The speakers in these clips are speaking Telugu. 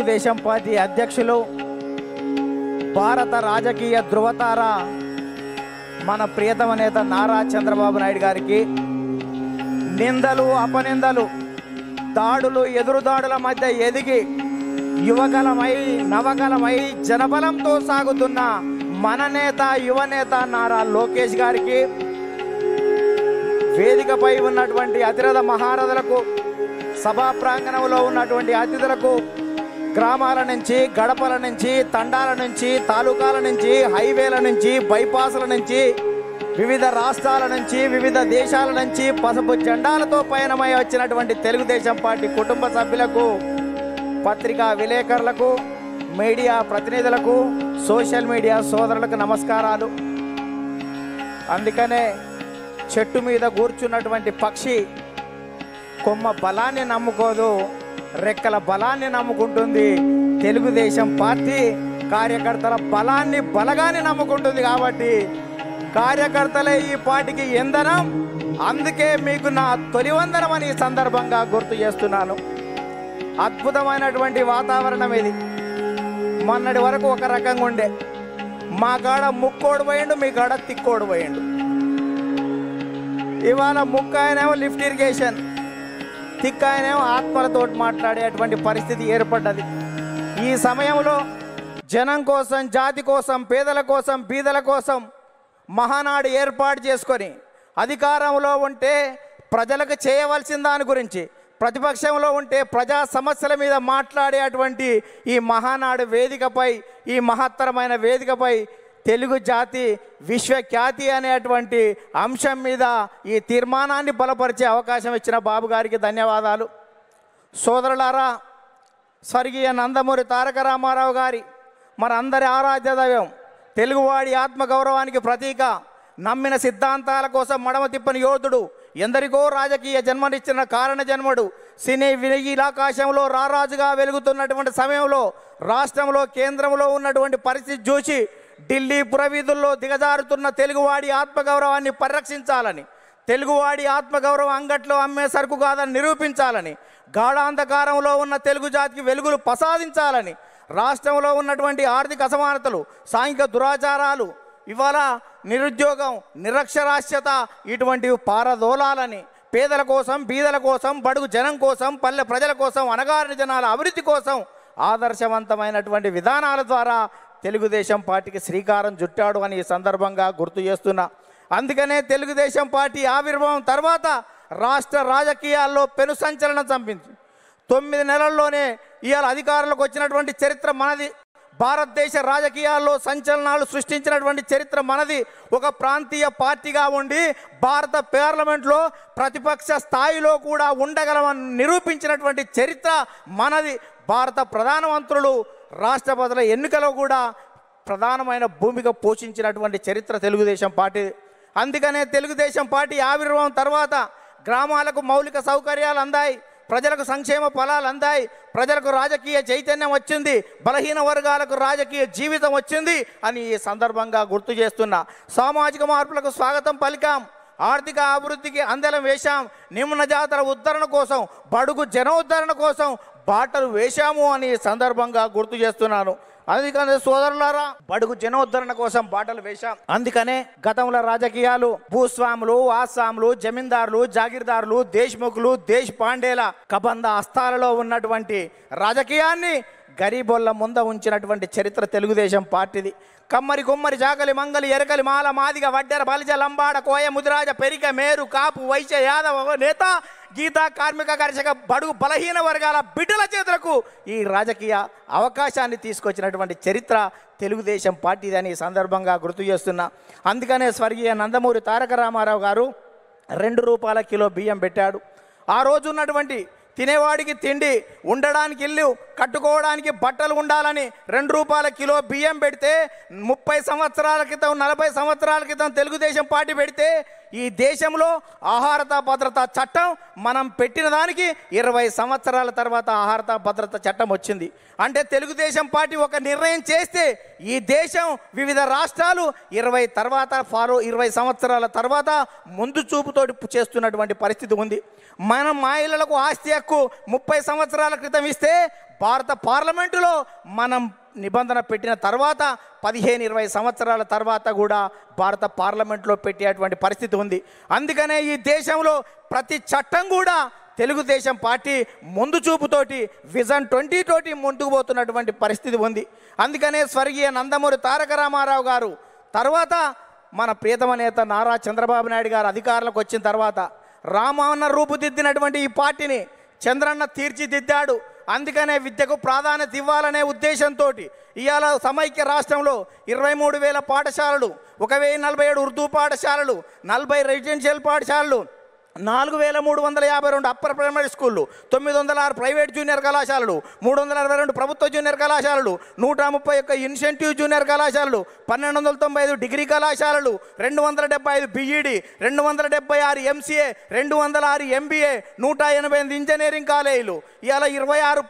తెలుగుదేశం పార్టీ అధ్యక్షులు భారత రాజకీయ ధృవతార మన ప్రియతమ నేత నారా చంద్రబాబు నాయుడు గారికి నిందలు అపనిందలు దాడులు ఎదురుదాడుల మధ్య ఎదిగి యువగలమై నవగలమై జనబలంతో సాగుతున్న మన నేత యువనేత నారా లోకేష్ గారికి వేదికపై ఉన్నటువంటి అతిరథ మహారథులకు సభా ప్రాంగణంలో ఉన్నటువంటి అతిథులకు గ్రామాల నుంచి గడపల నుంచి తండాల నుంచి తాలూకాల నుంచి హైవేల నుంచి బైపాసుల నుంచి వివిధ రాష్ట్రాల నుంచి వివిధ దేశాల నుంచి పసుపు జెండాలతో పయనమై వచ్చినటువంటి తెలుగుదేశం పార్టీ కుటుంబ సభ్యులకు పత్రికా విలేకరులకు మీడియా ప్రతినిధులకు సోషల్ మీడియా సోదరులకు నమస్కారాలు. అందుకనే చెట్టు మీద కూర్చున్నటువంటి పక్షి కొమ్మ బలాన్ని నమ్ముకోదు, రెక్కల బలాన్ని నమ్ముకుంటుంది. తెలుగుదేశం పార్టీ కార్యకర్తల బలగాన్ని నమ్ముకుంటుంది. కాబట్టి కార్యకర్తలే ఈ పార్టీకి ఇంధనం. అందుకే మీకు నా తొలి వందనం అని ఈ సందర్భంగా గుర్తు చేస్తున్నాను. అద్భుతమైనటువంటి వాతావరణం ఇది. మొన్నటి వరకు ఒక రకంగా ఉండే, మా కాడ ముక్కోడు పోయిండు, మీ కాడ తిక్కోడు పోయిండు. ఇవాళ ముక్క ఆయనేమో లిఫ్ట్ ఇరిగేషన్, తిక్క ఆయనేమో ఆత్మలతో మాట్లాడేటువంటి పరిస్థితి ఏర్పడ్డది. ఈ సమయంలో జనం కోసం, జాతి కోసం, పేదల కోసం, బీదల కోసం మహానాడు ఏర్పాటు చేసుకొని అధికారంలో ఉంటే ప్రజలకు చేయవలసిన దాని గురించి, ప్రతిపక్షంలో ఉంటే ప్రజా సమస్యల మీద మాట్లాడేటువంటి ఈ మహానాడు వేదికపై, ఈ మహత్తరమైన వేదికపై తెలుగు జాతి విశ్వఖ్యాతి అనేటువంటి అంశం మీద ఈ తీర్మానాన్ని బలపరిచే అవకాశం ఇచ్చిన బాబు గారికి ధన్యవాదాలు. సోదరులారా, స్వర్గీయ నందమూరి తారక రామారావు గారి మనందరి ఆరాధ్య దైవం, తెలుగువాడి ఆత్మగౌరవానికి ప్రతీక, నమ్మిన సిద్ధాంతాల కోసం మడమ తిప్పని యోధుడు, ఎందరికో రాజకీయ జన్మనిచ్చిన కారణ జన్మడు, సినీ వినీలాకాశంలో రారాజుగా వెలుగుతున్నటువంటి సమయంలో రాష్ట్రంలో కేంద్రంలో ఉన్నటువంటి పరిస్థితి చూసి ఢిల్లీ పురవీధుల్లో దిగజారుతున్న తెలుగువాడి ఆత్మగౌరవాన్ని పరిరక్షించాలని, తెలుగువాడి ఆత్మగౌరవం అంగట్లో అమ్మే సరుకు కాదని నిరూపించాలని, గాఢాంధకారంలో ఉన్న తెలుగు జాతికి వెలుగులు ప్రసాదించాలని, రాష్ట్రంలో ఉన్నటువంటి ఆర్థిక అసమానతలు, సాంఘిక దురాచారాలు, ఇవాళ నిరుద్యోగం, నిరక్షరాస్యత ఇటువంటివి పారదోలాలని, పేదల కోసం, బీదల కోసం, బడుగు జనం కోసం, పల్లె ప్రజల కోసం, అణగారిన జనాల అభివృద్ధి కోసం ఆదర్శవంతమైనటువంటి విధానాల ద్వారా తెలుగుదేశం పార్టీకి శ్రీకారం చుట్టాడు అని ఈ సందర్భంగా గుర్తు చేస్తున్నా. అందుకనే తెలుగుదేశం పార్టీ ఆవిర్భావం తర్వాత రాష్ట్ర రాజకీయాల్లో పెను సంచలనం చంపింది. 9 నెలల్లోనే ఇవాళ అధికారంలోకి వచ్చినటువంటి చరిత్ర మనది. భారతదేశ రాజకీయాల్లో సంచలనాలు సృష్టించినటువంటి చరిత్ర మనది. ఒక ప్రాంతీయ పార్టీగా ఉండి భారత పార్లమెంట్లో ప్రతిపక్ష స్థాయిలో కూడా ఉండగలమని నిరూపించినటువంటి చరిత్ర మనది. భారత ప్రధానమంత్రులు, రాష్ట్రపతుల ఎన్నికలో కూడా ప్రధానమైన భూమిక పోషించినటువంటి చరిత్ర తెలుగుదేశం పార్టీ. అందుకనే తెలుగుదేశం పార్టీ ఆవిర్భావం తర్వాత గ్రామాలకు మౌలిక సౌకర్యాలు అందాయి, ప్రజలకు సంక్షేమ ఫలాలు అందాయి, ప్రజలకు రాజకీయ చైతన్యం వచ్చింది, బలహీన వర్గాలకు రాజకీయ జీవితం వచ్చింది అని ఈ సందర్భంగా గుర్తు చేస్తున్నా. సామాజిక మార్పులకు స్వాగతం పలికాం, ఆర్థిక అభివృద్ధికి అందలం వేశాం, నిమ్న జాతర ఉద్ధరణ కోసం, బడుగు జన ఉద్ధరణ కోసం బాటలు వేశాము అని సందర్భంగా గుర్తు చేస్తున్నాను. అందుకనే సోదరులారా, బడుగు జనోద్ధరణ కోసం బాటలు వేశాం. అందుకనే గతంలో రాజకీయాలు భూస్వాములు, ఆసాములు, జమీందారులు, జాగీర్దారులు, దేశ్ముఖులు, దేశ్ పాండేల కబంధ హస్తాలలో ఉన్నటువంటి రాజకీయాన్ని గరీబోళ్ళ ముంద ఉంచినటువంటి చరిత్ర తెలుగుదేశం పార్టీది. కమ్మరి, కుమ్మరి, జాగలి, మంగలి, ఎరకలి, మాల, మాదిగ, వడ్డెర, బలిజ, లంబాడ, కోయ, ముదిరాజ, పెరిక, మేరు, కాపు, వైశ్య, యాదవ, నేత, గీత, కార్మిక, కర్షక, బడుగు బలహీన వర్గాల బిడ్డల చేతులకు ఈ రాజకీయ అవకాశాన్ని తీసుకొచ్చినటువంటి చరిత్ర తెలుగుదేశం పార్టీది అని సందర్భంగా గుర్తు చేస్తున్నా. అందుకనే స్వర్గీయ నందమూరి తారక రామారావు గారు 2 రూపాయల కిలో బియ్యం పెట్టాడు. ఆ రోజు ఉన్నటువంటి తినేవాడికి తిండి, ఉండడానికి ఇల్లు, కట్టుకోవడానికి బట్టలు ఉండాలని 2 రూపాయల కిలో బియ్యం పెడితే 30 సంవత్సరాల క్రితం, 40 సంవత్సరాల క్రితం తెలుగుదేశం పార్టీ పెడితే ఈ దేశంలో ఆహారత భద్రత చట్టం మనం పెట్టిన దానికి 20 సంవత్సరాల తర్వాత ఆహారత భద్రత చట్టం వచ్చింది. అంటే తెలుగుదేశం పార్టీ ఒక నిర్ణయం చేస్తే ఈ దేశం వివిధ రాష్ట్రాలు 20 సంవత్సరాల తర్వాత ముందు చూపుతోటి చేస్తున్నటువంటి పరిస్థితి ఉంది. మనం మహిళలకు ఆస్తి హక్కు 30 సంవత్సరాల క్రితం ఇస్తే భారత పార్లమెంటులో మనం నిబంధన పెట్టిన తర్వాత 15-20 సంవత్సరాల తర్వాత కూడా భారత పార్లమెంట్లో పెట్టేటువంటి పరిస్థితి ఉంది. అందుకనే ఈ దేశంలో ప్రతి చట్టం కూడా తెలుగుదేశం పార్టీ ముందు చూపుతోటి విజన్ 20 తోటి ముందుకు పోతున్నటువంటి పరిస్థితి ఉంది. అందుకనే స్వర్గీయ నందమూరి తారక రామారావు గారు తర్వాత మన ప్రియతమ నేత నారా చంద్రబాబు నాయుడు గారు అధికారంలోకి వచ్చిన తర్వాత రామన్న రూపుదిద్దినటువంటి ఈ పార్టీని చంద్రన్న తీర్చిదిద్దాడు. అందుకనే విద్యకు ప్రాధాన్యత ఇవ్వాలనే ఉద్దేశంతో ఇవాళ సమైక్య రాష్ట్రంలో 23,000 పాఠశాలలు, 1,047 ఉర్దూ పాఠశాలలు, 40 రెసిడెన్షియల్ పాఠశాలలు, 4,352 అప్పర్ ప్రైమరీ స్కూళ్ళు, 906 ప్రైవేట్ జూనియర్ కళాశాలలు, 362 ప్రభుత్వ జూనియర్ కళాశాలలు, 131 ఇన్సెంటివ్ జూనియర్ కళాశాలలు, 1,295 డిగ్రీ కళాశాలలు, 275 బీఈడి, 276 ఎంసీఏ, 206 ఎంబీఏ, 188 ఇంజనీరింగ్ కాలేజీలు, ఇవాళ 26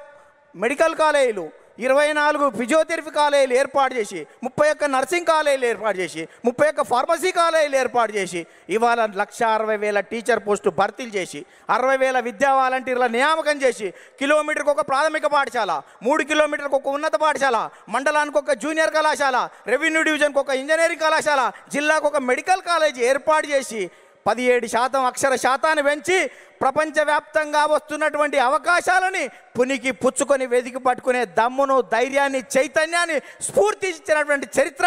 మెడికల్ కాలేజీలు, 24 ఫిజియోథెరపీ కాలేజీలు ఏర్పాటు చేసి, 31 నర్సింగ్ కాలేజీలు ఏర్పాటు చేసి, 31 ఫార్మసీ కాలేజీలు ఏర్పాటు చేసి, ఇవాళ 1,60,000 టీచర్ పోస్టు భర్తీలు చేసి, 60,000 విద్యా వాలంటీర్ల నియామకం చేసి, కిలోమీటర్కి ఒక ప్రాథమిక పాఠశాల, 3 కిలోమీటర్కి ఒక ఉన్నత పాఠశాల, మండలానికి ఒక జూనియర్ కళాశాల, రెవెన్యూ డివిజన్కి ఒక ఇంజనీరింగ్ కళాశాల, జిల్లాకు ఒక మెడికల్ కాలేజీ ఏర్పాటు చేసి 17% అక్షర శాతాన్ని పెంచి ప్రపంచవ్యాప్తంగా వస్తున్నటువంటి అవకాశాలని పునికి పుచ్చుకొని వెతికి పట్టుకునే దమ్మును, ధైర్యాన్ని, చైతన్యాన్ని, స్ఫూర్తి ఇచ్చినటువంటి చరిత్ర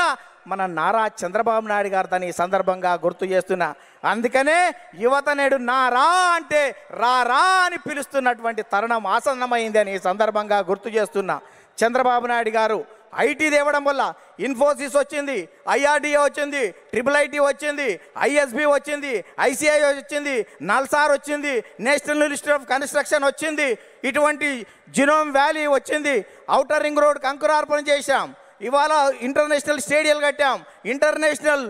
మన నారా చంద్రబాబు నాయుడు గారు దాన్ని ఈ సందర్భంగా గుర్తు చేస్తున్నా. అందుకనే యువత నేడు నారా అంటే రా అని పిలుస్తున్నటువంటి తరుణం ఆసన్నమైంది అని ఈ సందర్భంగా గుర్తు చేస్తున్నా. చంద్రబాబు నాయుడు గారు ఐటీ తేవడం వల్ల ఇన్ఫోసిస్ వచ్చింది, ఐఆర్డీఏ వచ్చింది, IIIT వచ్చింది, ఐఎస్బి వచ్చింది, ఐసిఐ వచ్చింది, నల్సార్ వచ్చింది, నేషనల్ ఇన్స్టిట్యూట్ ఆఫ్ కన్స్ట్రక్షన్ వచ్చింది, ఇటువంటి జినోమ్ వ్యాలీ వచ్చింది, ఔటర్ రింగ్ రోడ్ అంకురార్పణ చేశాం, ఇవాళ ఇంటర్నేషనల్ స్టేడియాలు కట్టాం, ఇంటర్నేషనల్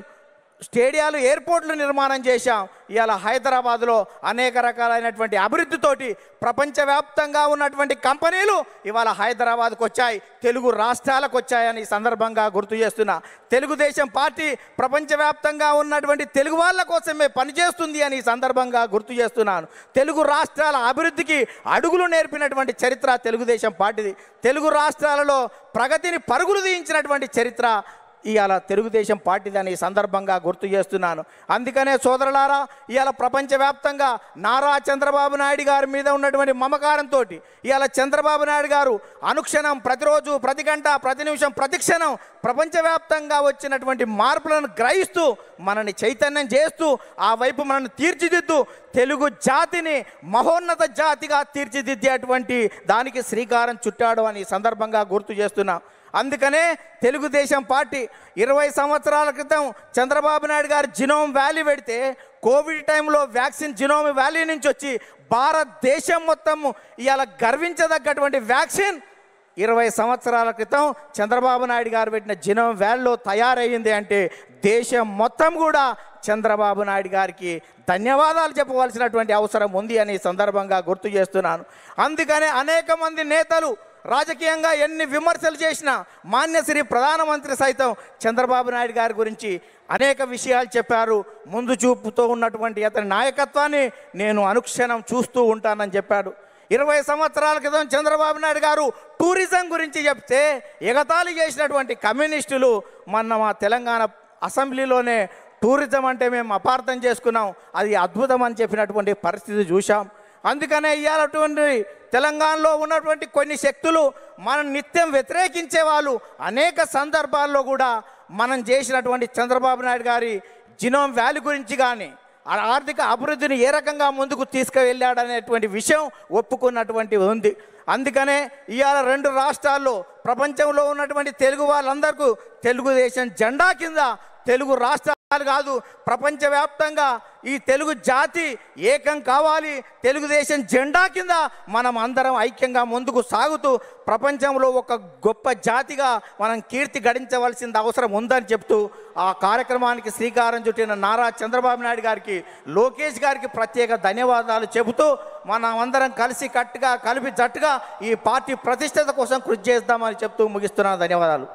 స్టేడియాలు, ఎయిర్పోర్ట్లు నిర్మాణం చేశాం. ఇవాళ హైదరాబాద్లో అనేక రకాలైనటువంటి అభివృద్ధితోటి ప్రపంచవ్యాప్తంగా ఉన్నటువంటి కంపెనీలు ఇవాళ హైదరాబాద్కు వచ్చాయి, తెలుగు రాష్ట్రాలకు వచ్చాయని ఈ సందర్భంగా గుర్తు చేస్తున్నా. తెలుగుదేశం పార్టీ ప్రపంచవ్యాప్తంగా ఉన్నటువంటి తెలుగు వాళ్ళ కోసమే పనిచేస్తుంది అని ఈ సందర్భంగా గుర్తు చేస్తున్నాను. తెలుగు రాష్ట్రాల అభివృద్ధికి అడుగులు నేర్పినటువంటి చరిత్ర తెలుగుదేశం పార్టీది. తెలుగు రాష్ట్రాలలో ప్రగతిని పరుగులు తీయించినటువంటి చరిత్ర ఇవాళ తెలుగుదేశం పార్టీదని ఈ సందర్భంగా గుర్తు చేస్తున్నాను. అందుకనే సోదరులారా, ఇవాళ ప్రపంచవ్యాప్తంగా నారా చంద్రబాబు నాయుడు గారి మీద ఉన్నటువంటి మమకారంతో ఇవాళ చంద్రబాబు నాయుడు గారు అనుక్షణం, ప్రతిరోజు, ప్రతి గంట, ప్రతి నిమిషం, ప్రతి క్షణం ప్రపంచవ్యాప్తంగా వచ్చినటువంటి మార్పులను గ్రహిస్తూ మనని చైతన్యం చేస్తూ ఆ వైపు మనల్ని తీర్చిదిద్దు తెలుగు జాతిని మహోన్నత జాతిగా తీర్చిదిద్దేటువంటి దానికి శ్రీకారం చుట్టాడు అని ఈ సందర్భంగా గుర్తు చేస్తున్నా. అందుకనే తెలుగుదేశం పార్టీ 20 సంవత్సరాల క్రితం చంద్రబాబు నాయుడు గారు జినోమ్ వ్యాలీ పెడితే కోవిడ్ టైంలో వ్యాక్సిన్ జినోమ్ వ్యాలీ నుంచి వచ్చి భారతదేశం మొత్తం ఇవాళ గర్వించదగ్గటువంటి వ్యాక్సిన్ 20 సంవత్సరాల క్రితం చంద్రబాబు నాయుడు గారు పెట్టిన జినోమ్ వ్యాలీలో తయారయ్యింది అంటే దేశం మొత్తం కూడా చంద్రబాబు నాయుడు గారికి ధన్యవాదాలు చెప్పవలసినటువంటి అవసరం ఉంది అని సందర్భంగా గుర్తు చేస్తున్నాను. అందుకనే అనేక మంది నేతలు రాజకీయంగా ఎన్ని విమర్శలు చేసినా మాన్యశ్రీ ప్రధానమంత్రి సైతం చంద్రబాబు నాయుడు గారి గురించి అనేక విషయాలు చెప్పారు. ముందు చూపుతో ఉన్నటువంటి అతని నాయకత్వాన్ని నేను అనుక్షణం చూస్తూ ఉంటానని చెప్పాడు. 20 సంవత్సరాల క్రితం చంద్రబాబు నాయుడు గారు టూరిజం గురించి చెప్తే ఎగతాళి చేసినటువంటి కమ్యూనిస్టులు మొన్న మా తెలంగాణ అసెంబ్లీలోనే టూరిజం అంటే మేము అపార్థం చేసుకున్నాం, అది అద్భుతం అని చెప్పినటువంటి పరిస్థితి చూసాం. అందుకనే ఇవాళటువంటి తెలంగాణలో ఉన్నటువంటి కొన్ని శక్తులు మనం నిత్యం వ్యతిరేకించే వాళ్ళు అనేక సందర్భాల్లో కూడా మనం చేసినటువంటి చంద్రబాబు నాయుడు గారి జినోమ్ వ్యాలీ గురించి కానీ ఆర్థిక అభివృద్ధిని ఏ రకంగా ముందుకు తీసుకువెళ్ళాడనేటువంటి విషయం ఒప్పుకున్నటువంటి ఉంది. అందుకనే ఇవాళ 2 రాష్ట్రాల్లో ప్రపంచంలో ఉన్నటువంటి తెలుగు వాళ్ళందరికీ తెలుగుదేశం జెండా కింద తెలుగు రాష్ట్రాలు కాదు ప్రపంచవ్యాప్తంగా ఈ తెలుగు జాతి ఏకం కావాలి. తెలుగుదేశం జెండా కింద మనం అందరం ఐక్యంగా ముందుకు సాగుతూ ప్రపంచంలో ఒక గొప్ప జాతిగా మనం కీర్తి గడించవలసిన అవసరం ఉందని చెప్తూ ఆ కార్యక్రమానికి శ్రీకారం చుట్టిన నారా చంద్రబాబు నాయుడు గారికి, లోకేష్ గారికి ప్రత్యేక ధన్యవాదాలు చెబుతూ మనం అందరం కలిసి కట్టుగా కలిపి జట్టుగా ఈ పార్టీ ప్రతిష్టత కోసం కృషి చేద్దామని చెప్తూ ముగిస్తున్నాను. ధన్యవాదాలు.